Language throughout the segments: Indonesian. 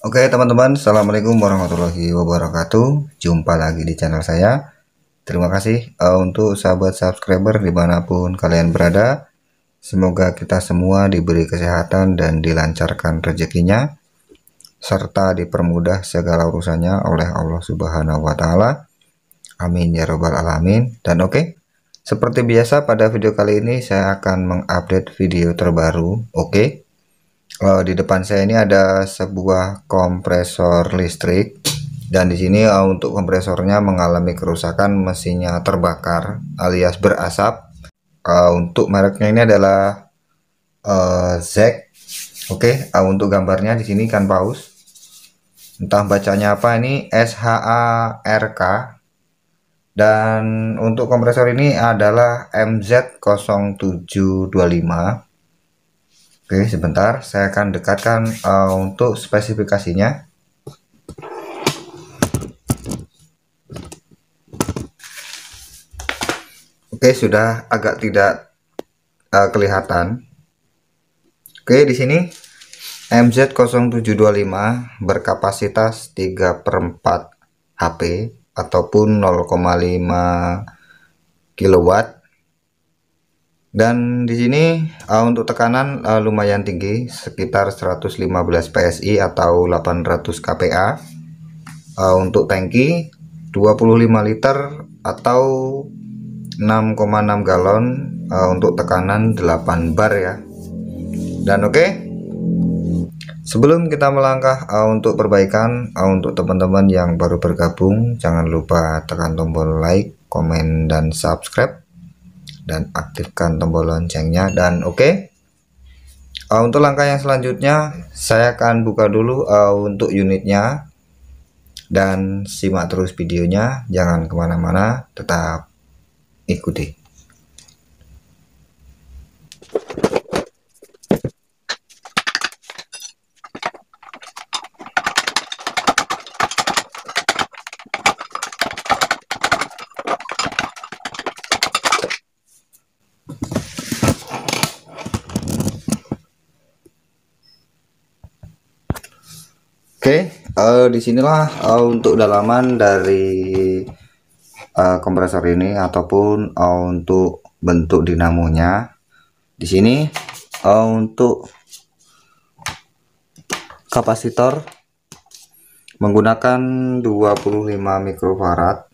Oke teman-teman, Assalamualaikum warahmatullahi wabarakatuh. Jumpa lagi di channel saya. Terima kasih untuk sahabat subscriber dimanapun kalian berada. Semoga kita semua diberi kesehatan dan dilancarkan rezekinya, serta dipermudah segala urusannya oleh Allah Subhanahu wa Ta'ala. Amin ya Robbal 'Alamin. Dan oke, seperti biasa pada video kali ini saya akan mengupdate video terbaru. Oke. Di depan saya ini ada sebuah kompresor listrik, dan di sini untuk kompresornya mengalami kerusakan, mesinnya terbakar alias berasap. Untuk mereknya ini adalah ZEC. Oke, untuk gambarnya di sini kan paus. Entah bacanya apa, ini SHARK. Dan untuk kompresor ini adalah MZ0725. Oke, sebentar saya akan dekatkan untuk spesifikasinya. Oke, sudah agak tidak kelihatan. Oke, di sini MZ0725 berkapasitas 3/4 HP ataupun 0,5 kilowatt. Dan di sini untuk tekanan lumayan tinggi, sekitar 115 PSI atau 800 kPa. Untuk tangki 25 liter atau 6,6 galon, untuk tekanan 8 bar ya. Dan oke, sebelum kita melangkah untuk perbaikan, untuk teman-teman yang baru bergabung, jangan lupa tekan tombol like, komen, dan subscribe, dan aktifkan tombol loncengnya. Dan oke, untuk langkah yang selanjutnya saya akan buka dulu untuk unitnya, dan simak terus videonya, jangan kemana-mana, tetap ikuti. Oke, disinilah untuk dalaman dari kompresor ini ataupun untuk bentuk dinamonya. Di sini untuk kapasitor menggunakan 25 mikrofarad,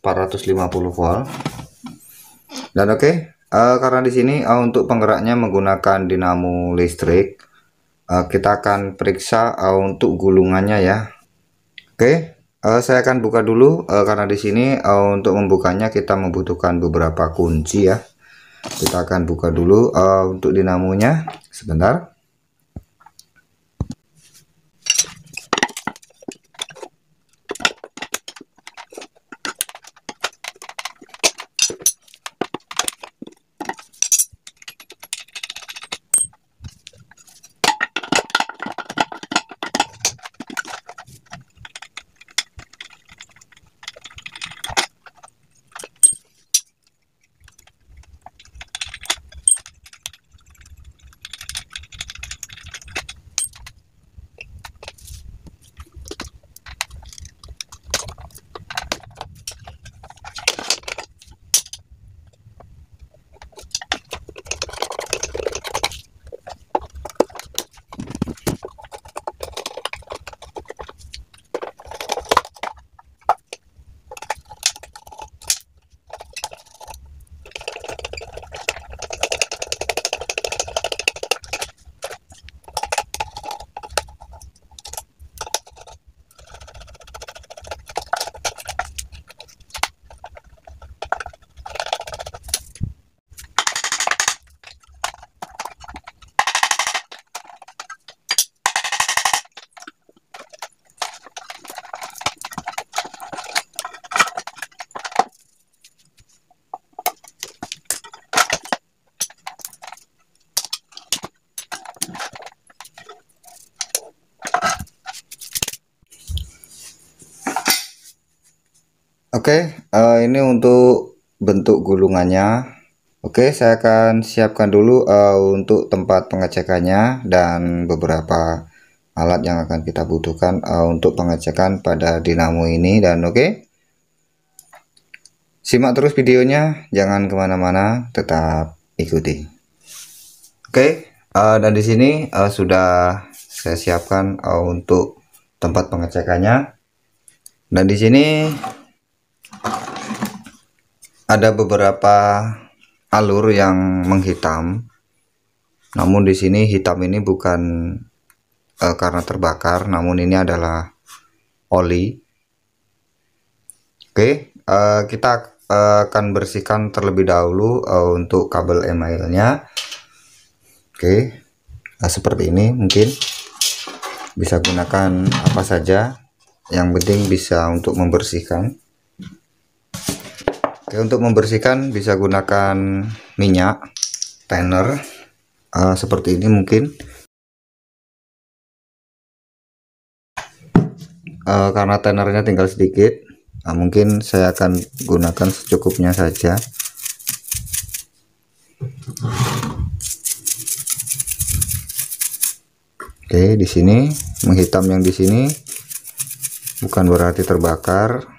450 volt. Dan oke, karena di sini untuk penggeraknya menggunakan dinamo listrik, kita akan periksa untuk gulungannya ya. Oke, saya akan buka dulu, karena di sini untuk membukanya kita membutuhkan beberapa kunci ya. Kita akan buka dulu untuk dinamonya, sebentar. Oke, ini untuk bentuk gulungannya. Oke, saya akan siapkan dulu untuk tempat pengecekannya dan beberapa alat yang akan kita butuhkan untuk pengecekan pada dinamo ini. Dan oke, simak terus videonya, jangan kemana-mana, tetap ikuti. Oke, dan di sini sudah saya siapkan untuk tempat pengecekannya. Dan di sini ada beberapa alur yang menghitam. Namun di sini hitam ini bukan karena terbakar, namun ini adalah oli. Oke, kita akan bersihkan terlebih dahulu untuk kabel emailnya. Oke, seperti ini. Mungkin bisa gunakan apa saja, yang penting bisa untuk membersihkan. Oke, untuk membersihkan bisa gunakan minyak tanner seperti ini mungkin. Karena tannernya tinggal sedikit, mungkin saya akan gunakan secukupnya saja. Oke, di sini menghitam yang di sini bukan berarti terbakar.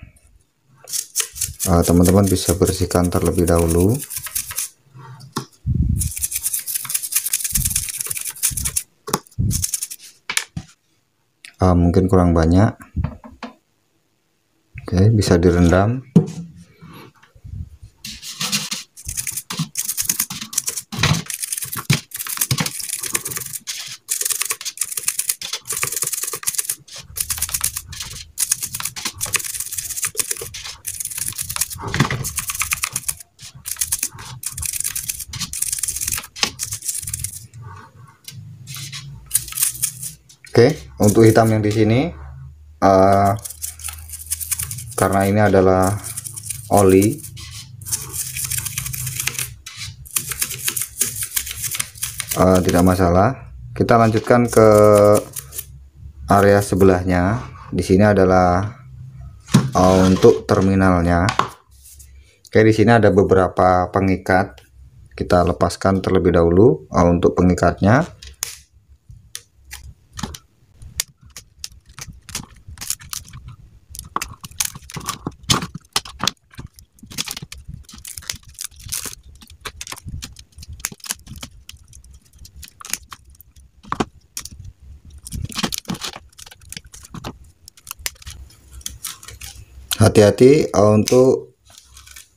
Teman-teman bisa bersihkan terlebih dahulu. Mungkin kurang banyak. Oke, bisa direndam. Oke, untuk hitam yang di sini karena ini adalah oli, tidak masalah. Kita lanjutkan ke area sebelahnya. Di sini adalah untuk terminalnya. Oke, di sini ada beberapa pengikat. Kita lepaskan terlebih dahulu untuk pengikatnya. Hati-hati untuk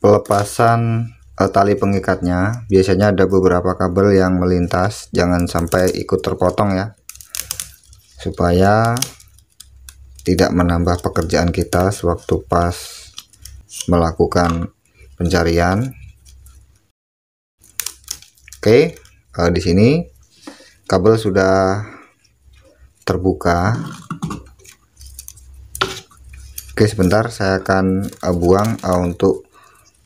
pelepasan tali pengikatnya. Biasanya ada beberapa kabel yang melintas, jangan sampai ikut terpotong ya, supaya tidak menambah pekerjaan kita sewaktu pas melakukan pencarian. Oke, di sini kabel sudah terbuka. Oke, sebentar saya akan buang untuk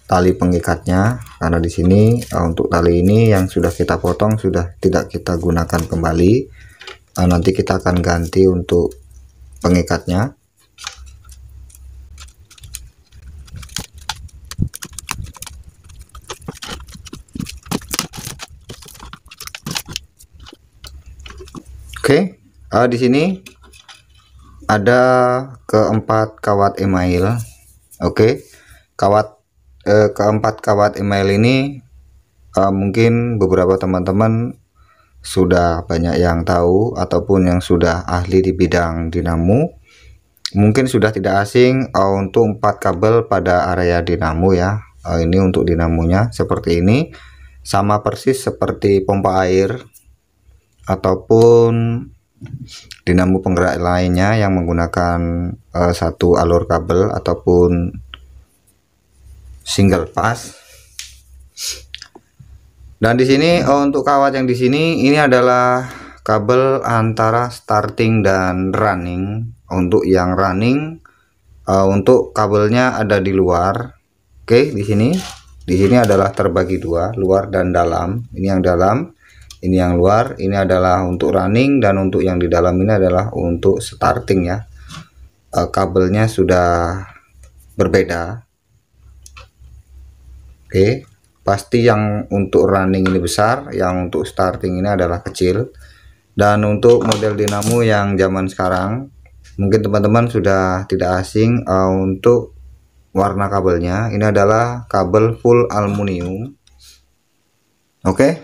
tali pengikatnya, karena di sini untuk tali ini yang sudah kita potong sudah tidak kita gunakan kembali. Nanti kita akan ganti untuk pengikatnya. Oke, di sini ada keempat kawat email. Oke, keempat kawat email ini mungkin beberapa teman-teman sudah banyak yang tahu ataupun yang sudah ahli di bidang dinamo, mungkin sudah tidak asing untuk 4 kabel pada area dinamo ya. Ini untuk dinamonya seperti ini, sama persis seperti pompa air ataupun dinamo penggerak lainnya yang menggunakan satu alur kabel ataupun single pass. Dan di sini untuk kawat yang di sini ini adalah kabel antara starting dan running. Untuk yang running untuk kabelnya ada di luar. Oke, di sini adalah terbagi dua, luar dan dalam. Ini yang dalam, ini yang luar. Ini adalah untuk running, dan untuk yang di dalam ini adalah untuk starting ya. Kabelnya sudah berbeda. Oke, pasti yang untuk running ini besar, yang untuk starting ini adalah kecil. Dan untuk model dinamo yang zaman sekarang, mungkin teman-teman sudah tidak asing untuk warna kabelnya. Ini adalah kabel full aluminium. Oke.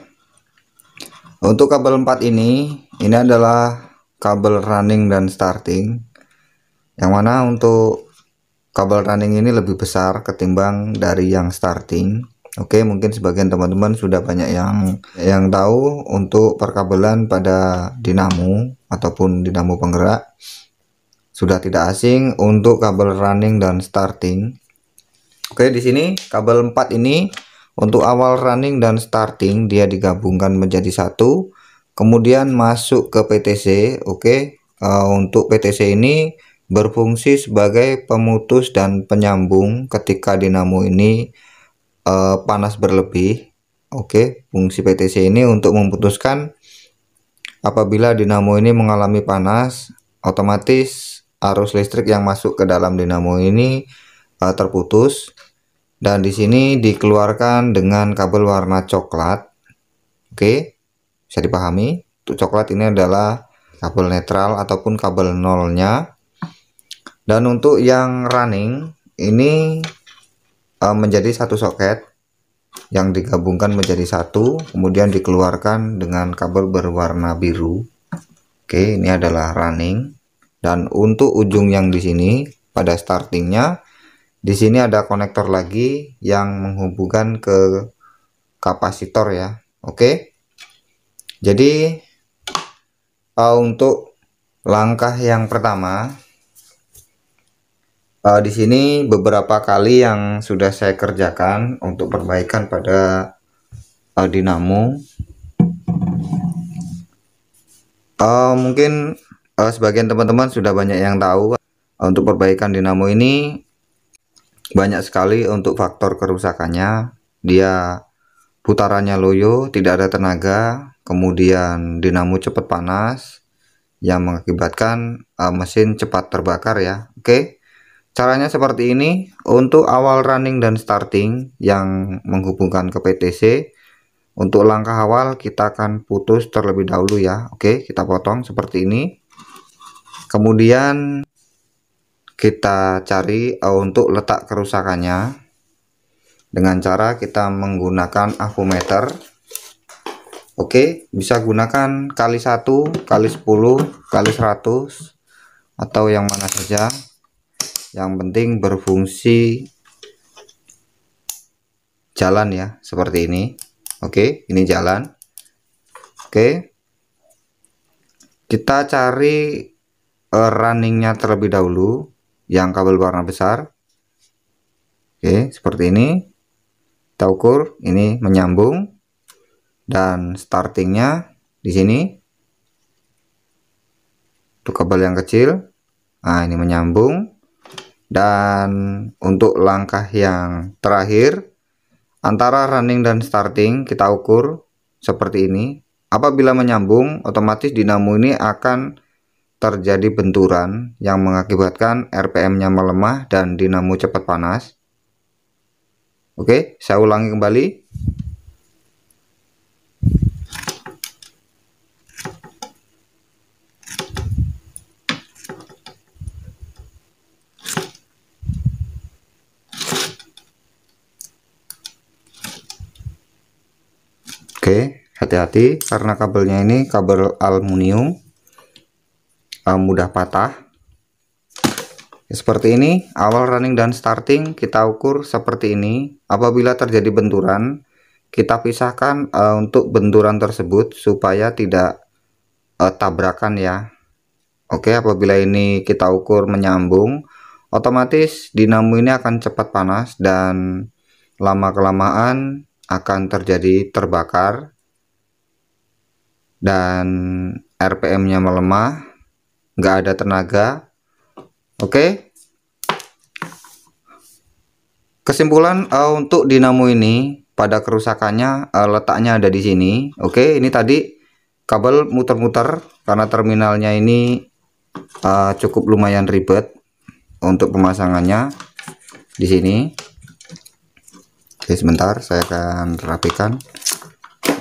Untuk kabel 4 ini adalah kabel running dan starting. Yang mana untuk kabel running ini lebih besar ketimbang dari yang starting. Oke, mungkin sebagian teman-teman sudah banyak yang tahu untuk perkabelan pada dinamo ataupun dinamo penggerak. Sudah tidak asing untuk kabel running dan starting. Oke, di sini kabel 4 ini untuk awal running dan starting dia digabungkan menjadi satu, kemudian masuk ke PTC. Oke, untuk PTC ini berfungsi sebagai pemutus dan penyambung ketika dinamo ini panas berlebih. Oke, fungsi PTC ini untuk memutuskan apabila dinamo ini mengalami panas, otomatis arus listrik yang masuk ke dalam dinamo ini terputus, dan di sini dikeluarkan dengan kabel warna coklat. Oke, bisa dipahami. Untuk coklat ini adalah kabel netral ataupun kabel nolnya. Dan untuk yang running ini menjadi satu soket yang digabungkan menjadi satu, kemudian dikeluarkan dengan kabel berwarna biru. Oke, ini adalah running. Dan untuk ujung yang di sini pada startingnya, di sini ada konektor lagi yang menghubungkan ke kapasitor ya. Oke, jadi untuk langkah yang pertama, di sini beberapa kali yang sudah saya kerjakan untuk perbaikan pada dinamo. Mungkin sebagian teman-teman sudah banyak yang tahu untuk perbaikan dinamo ini banyak sekali untuk faktor kerusakannya. Dia putarannya loyo, tidak ada tenaga, kemudian dinamo cepat panas yang mengakibatkan mesin cepat terbakar ya. Oke. Caranya seperti ini. Untuk awal running dan starting yang menghubungkan ke PTC, untuk langkah awal kita akan putus terlebih dahulu ya. Oke, kita potong seperti ini. Kemudian kita cari untuk letak kerusakannya dengan cara kita menggunakan avometer. Oke, bisa gunakan kali 1, kali 10, kali 100 atau yang mana saja. Yang penting berfungsi jalan ya, seperti ini. Oke, ini jalan. Oke, kita cari runningnya terlebih dahulu, yang kabel warna besar. Oke, seperti ini. Kita ukur, ini menyambung, dan startingnya di sini. Untuk kabel yang kecil, nah ini menyambung. Dan untuk langkah yang terakhir, antara running dan starting kita ukur seperti ini. Apabila menyambung, otomatis dinamo ini akan terjadi benturan yang mengakibatkan RPM-nya melemah dan dinamo cepat panas. Oke, saya ulangi kembali. Oke, hati-hati karena kabelnya ini kabel aluminium, mudah patah. Seperti ini, awal running dan starting kita ukur seperti ini. Apabila terjadi benturan, kita pisahkan untuk benturan tersebut supaya tidak tabrakan ya. Oke, apabila ini kita ukur menyambung, otomatis dinamo ini akan cepat panas dan lama-kelamaan akan terjadi terbakar dan RPM-nya melemah, nggak ada tenaga. Oke, kesimpulan untuk dinamo ini pada kerusakannya letaknya ada di sini. Oke, ini tadi kabel muter-muter karena terminalnya ini cukup lumayan ribet untuk pemasangannya di sini. Oke, sebentar saya akan rapikan.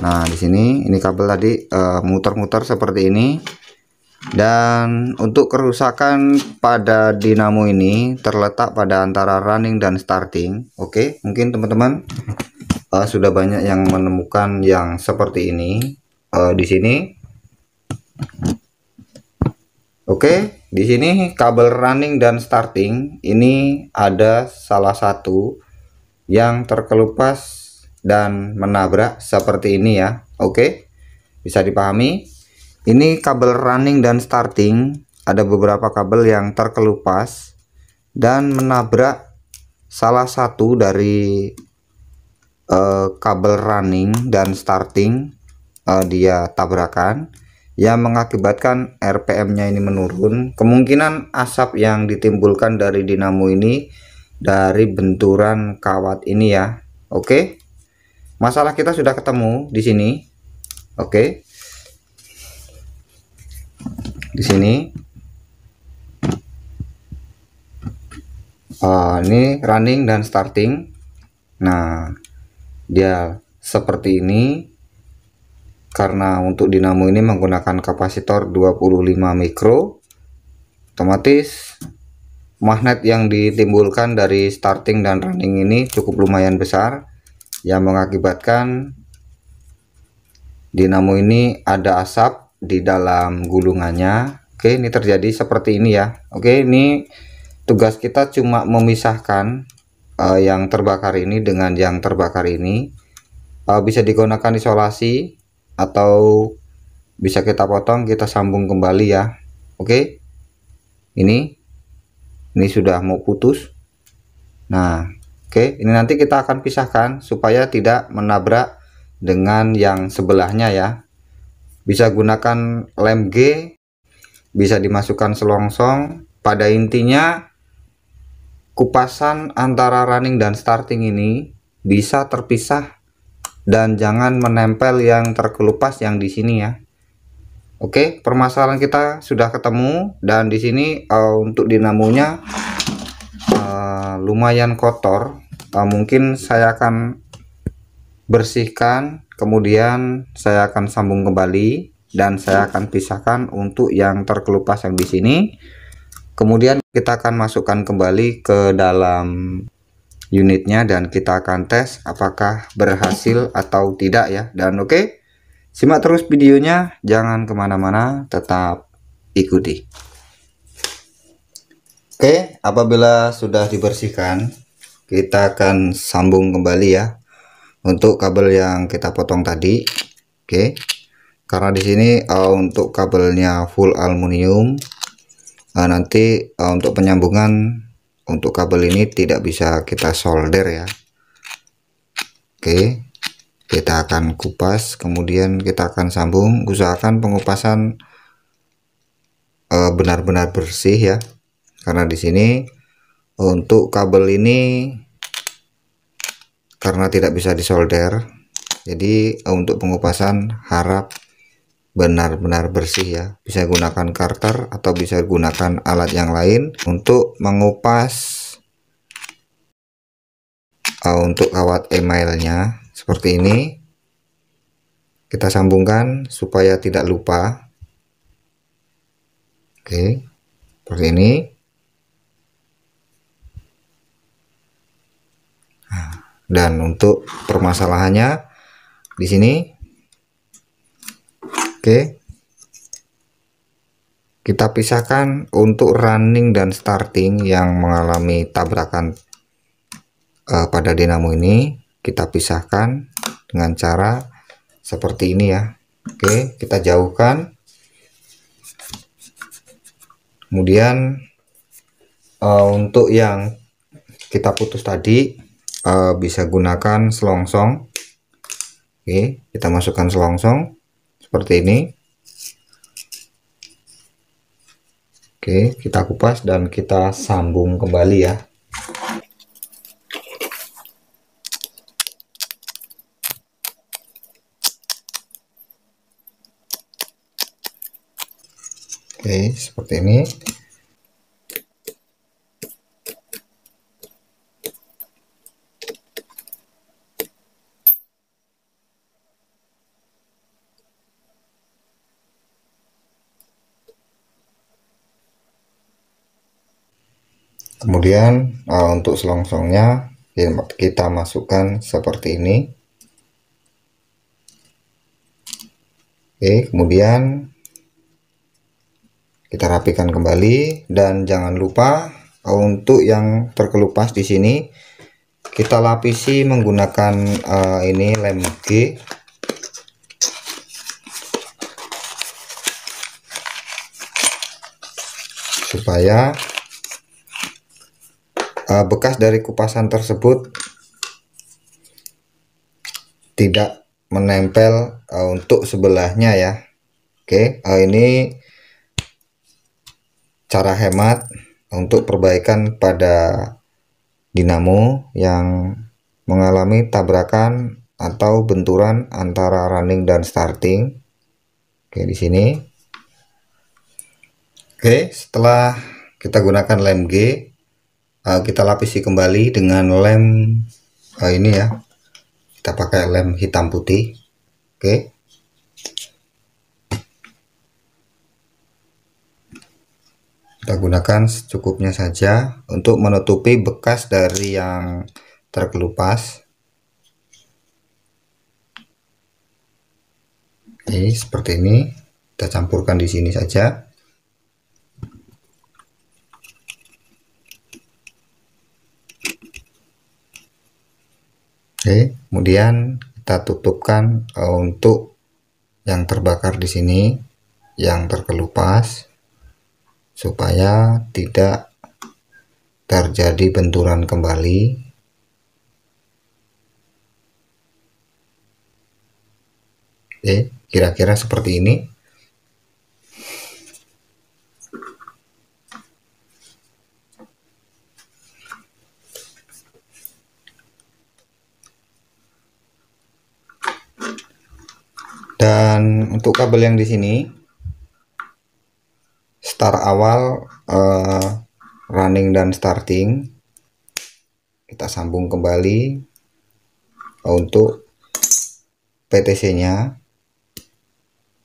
Nah, di sini ini kabel tadi muter-muter seperti ini. Dan untuk kerusakan pada dinamo ini terletak pada antara running dan starting. Oke, mungkin teman-teman sudah banyak yang menemukan yang seperti ini di sini. Oke, di sini kabel running dan starting ini ada salah satu yang terkelupas dan menabrak seperti ini ya. Oke, bisa dipahami. Ini kabel running dan starting, ada beberapa kabel yang terkelupas dan menabrak salah satu dari kabel running dan starting. Dia tabrakan yang mengakibatkan RPM-nya ini menurun. Kemungkinan asap yang ditimbulkan dari dinamo ini dari benturan kawat ini ya. Oke, masalah kita sudah ketemu di sini. Oke, di sini ini running dan starting. Nah, dia seperti ini karena untuk dinamo ini menggunakan kapasitor 25 mikro. Otomatis magnet yang ditimbulkan dari starting dan running ini cukup lumayan besar yang mengakibatkan dinamo ini ada asap di dalam gulungannya. Oke, ini terjadi seperti ini ya. Oke, ini tugas kita cuma memisahkan yang terbakar ini dengan yang terbakar ini. Bisa digunakan isolasi atau bisa kita potong, kita sambung kembali ya. Oke, ini sudah mau putus. Nah, oke, ini nanti kita akan pisahkan supaya tidak menabrak dengan yang sebelahnya ya. Bisa gunakan lem G, bisa dimasukkan selongsong. Pada intinya kupasan antara running dan starting ini bisa terpisah dan jangan menempel yang terkelupas yang di sini ya. Oke, permasalahan kita sudah ketemu dan di sini untuk dinamonya lumayan kotor. Mungkin saya akan bersihkan, kemudian saya akan sambung kembali dan saya akan pisahkan untuk yang terkelupas yang di sini. Kemudian kita akan masukkan kembali ke dalam unitnya dan kita akan tes apakah berhasil atau tidak ya. Dan oke, simak terus videonya, jangan kemana-mana, tetap ikuti. Oke, apabila sudah dibersihkan, kita akan sambung kembali ya untuk kabel yang kita potong tadi. Oke, karena di sini untuk kabelnya full aluminium, nanti untuk penyambungan untuk kabel ini tidak bisa kita solder ya. Oke, kita akan kupas, kemudian kita akan sambung. Usahakan pengupasan benar-benar bersih ya, karena di sini untuk kabel ini karena tidak bisa disolder, jadi untuk pengupasan harap benar-benar bersih ya. Bisa gunakan karter atau bisa gunakan alat yang lain untuk mengupas untuk kawat emailnya seperti ini. Kita sambungkan supaya tidak lupa. Oke, seperti ini. Dan untuk permasalahannya di sini, oke, kita pisahkan untuk running dan starting yang mengalami tabrakan pada dinamo ini. Kita pisahkan dengan cara seperti ini ya. Oke, kita jauhkan. Kemudian untuk yang kita putus tadi bisa gunakan selongsong. Oke, kita masukkan selongsong seperti ini. Oke, kita kupas dan kita sambung kembali ya. Oke, seperti ini. Kemudian untuk selongsongnya kita masukkan seperti ini. Oke, kemudian kita rapikan kembali, dan jangan lupa untuk yang terkelupas di sini kita lapisi menggunakan ini lem G supaya bekas dari kupasan tersebut tidak menempel untuk sebelahnya ya. Oke, ini cara hemat untuk perbaikan pada dinamo yang mengalami tabrakan atau benturan antara running dan starting. Oke, di sini. Oke, setelah kita gunakan lem G, kita lapisi kembali dengan lem ini ya. Kita pakai lem hitam putih. Oke. Kita gunakan secukupnya saja untuk menutupi bekas dari yang terkelupas. Oke, seperti ini. Kita campurkan di sini saja. Oke, kemudian kita tutupkan untuk yang terbakar di sini, yang terkelupas, supaya tidak terjadi benturan kembali. Oke, kira-kira seperti ini. Dan untuk kabel yang di sini, start awal running dan starting kita sambung kembali untuk PTC-nya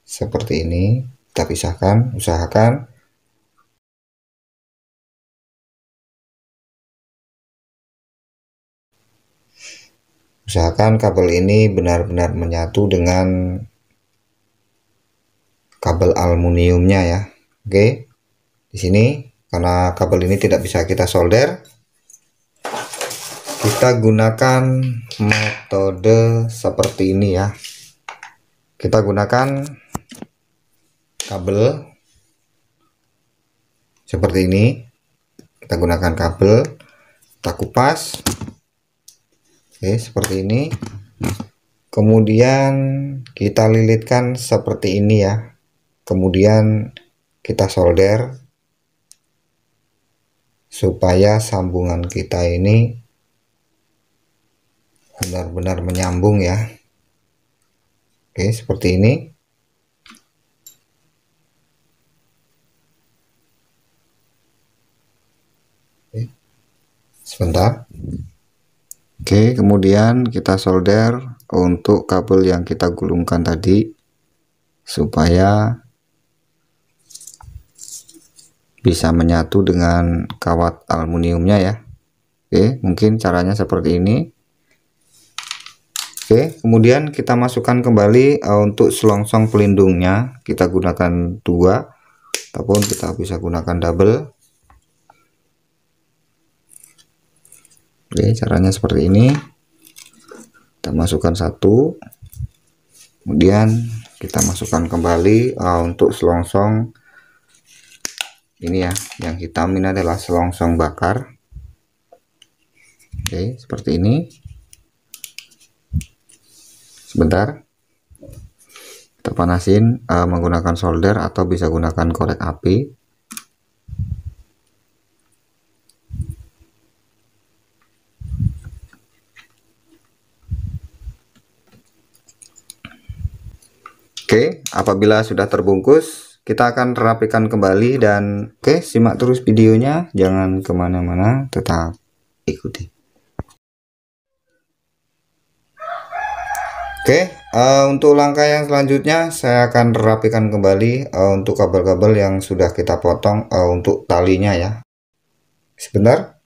seperti ini. Kita pisahkan, usahakan kabel ini benar-benar menyatu dengan kabel aluminiumnya ya. Oke, di sini karena kabel ini tidak bisa kita solder, kita gunakan metode seperti ini ya. Kita gunakan kabel seperti ini. Kita gunakan kabel, kita kupas. Oke, seperti ini. Kemudian kita lilitkan seperti ini ya. Kemudian kita solder supaya sambungan kita ini benar-benar menyambung ya. Oke, seperti ini. Oke, sebentar. Oke, kemudian kita solder untuk kabel yang kita gulungkan tadi supaya bisa menyatu dengan kawat aluminiumnya ya. Oke, mungkin caranya seperti ini. Oke, kemudian kita masukkan kembali untuk selongsong pelindungnya. Kita gunakan 2, ataupun kita bisa gunakan double. Oke, caranya seperti ini. Kita masukkan 1, kemudian kita masukkan kembali untuk selongsong ini ya, yang hitam ini adalah selongsong bakar. Oke, seperti ini. Sebentar, kita panasin menggunakan solder atau bisa gunakan korek api. Oke, apabila sudah terbungkus, kita akan rapikan kembali. Dan oke, simak terus videonya, jangan kemana-mana, tetap ikuti. Oke, untuk langkah yang selanjutnya saya akan rapikan kembali untuk kabel-kabel yang sudah kita potong untuk talinya ya. Sebentar.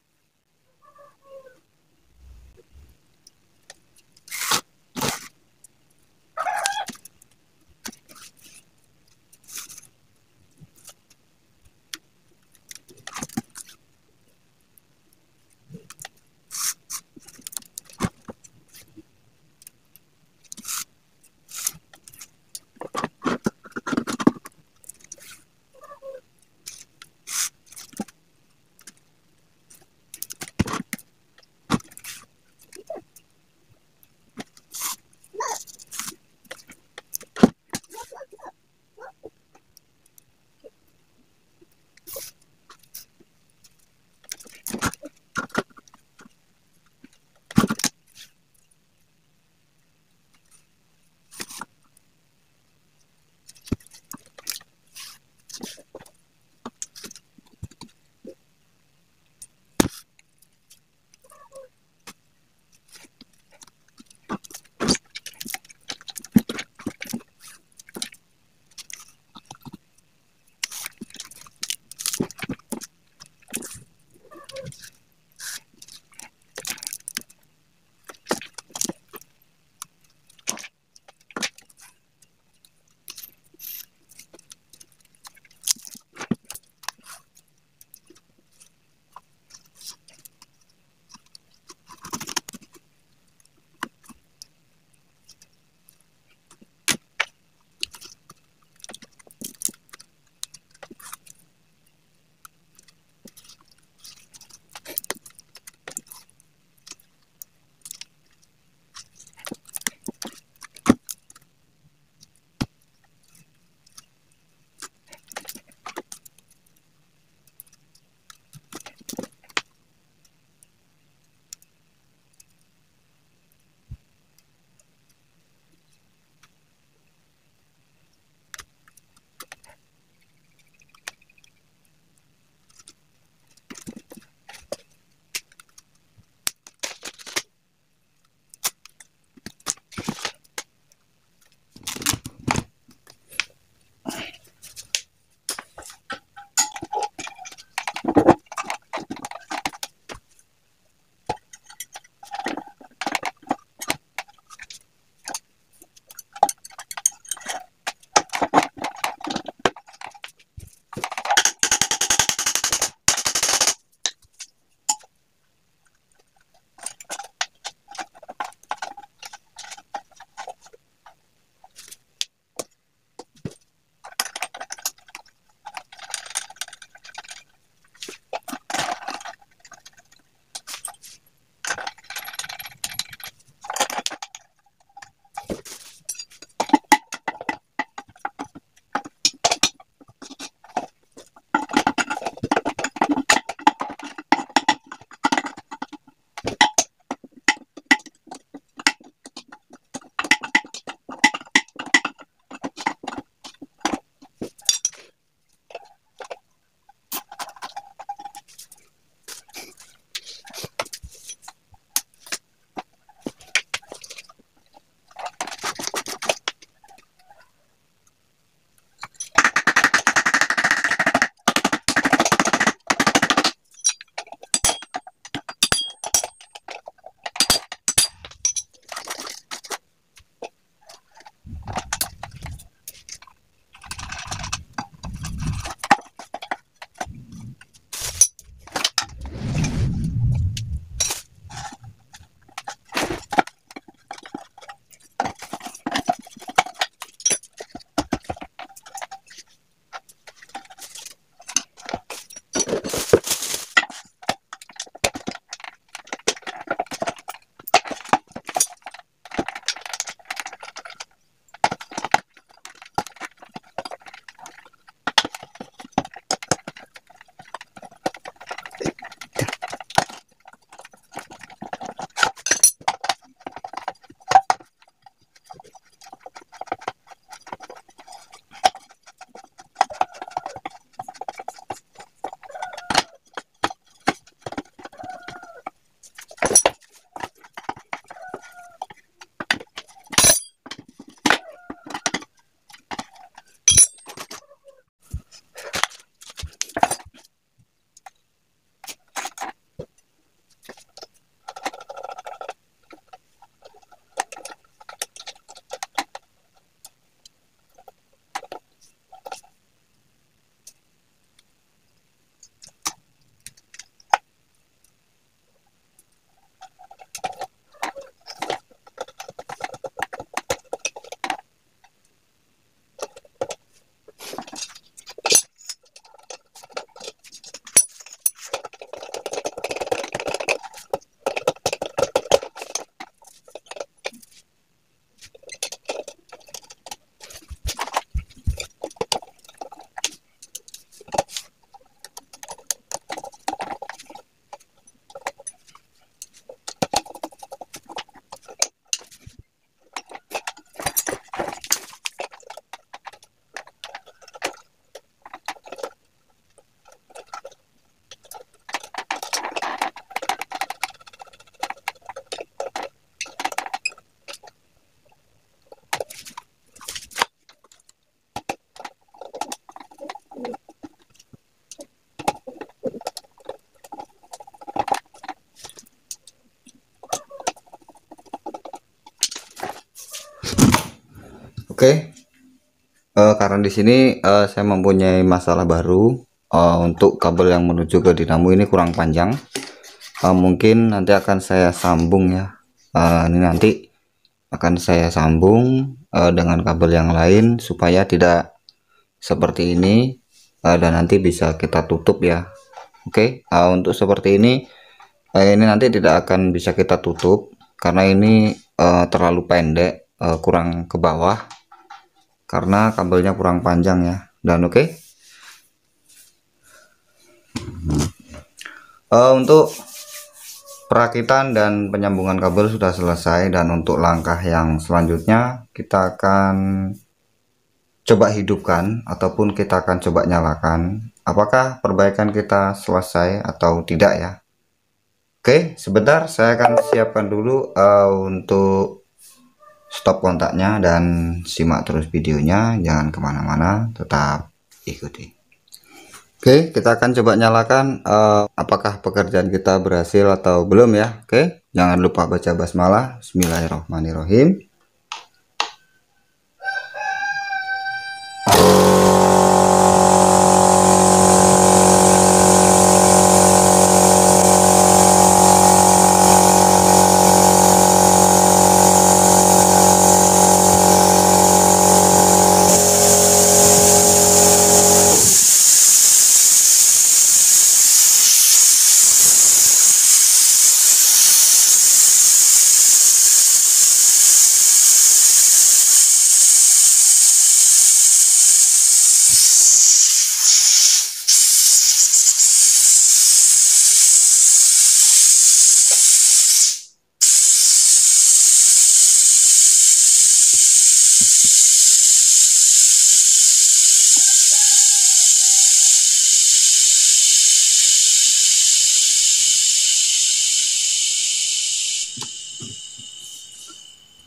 Oke, karena di sini saya mempunyai masalah baru. Untuk kabel yang menuju ke dinamo ini kurang panjang. Mungkin nanti akan saya sambung ya. Ini nanti akan saya sambung dengan kabel yang lain supaya tidak seperti ini, dan nanti bisa kita tutup ya. Oke, untuk seperti ini nanti tidak akan bisa kita tutup karena ini terlalu pendek, kurang ke bawah karena kabelnya kurang panjang ya. Dan oke, untuk perakitan dan penyambungan kabel sudah selesai, dan untuk langkah yang selanjutnya kita akan coba hidupkan ataupun kita akan coba nyalakan apakah perbaikan kita selesai atau tidak ya. Oke, sebentar saya akan siapkan dulu untuk stop kontaknya, dan simak terus videonya, jangan kemana-mana, tetap ikuti. Oke, kita akan coba nyalakan apakah pekerjaan kita berhasil atau belum ya. Oke, jangan lupa baca basmalah. Bismillahirrahmanirrahim.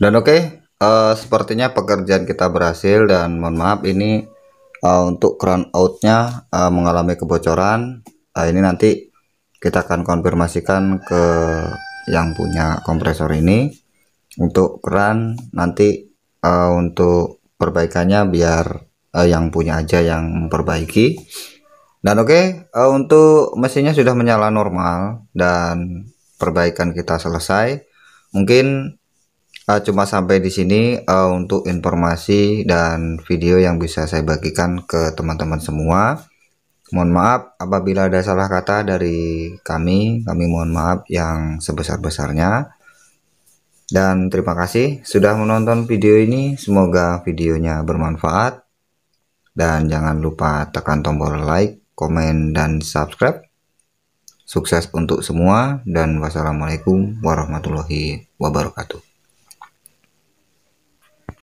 Dan oke, sepertinya pekerjaan kita berhasil, dan mohon maaf ini untuk ground outnya mengalami kebocoran. Ini nanti kita akan konfirmasikan ke yang punya kompresor ini untuk keran nanti, untuk perbaikannya biar yang punya aja yang memperbaiki. Dan oke, untuk mesinnya sudah menyala normal dan perbaikan kita selesai. Mungkin cuma sampai di sini untuk informasi dan video yang bisa saya bagikan ke teman-teman semua. Mohon maaf apabila ada salah kata dari kami mohon maaf yang sebesar-besarnya. Dan terima kasih sudah menonton video ini, semoga videonya bermanfaat. Dan jangan lupa tekan tombol like, komen, dan subscribe. Sukses untuk semua, dan wassalamualaikum warahmatullahi wabarakatuh.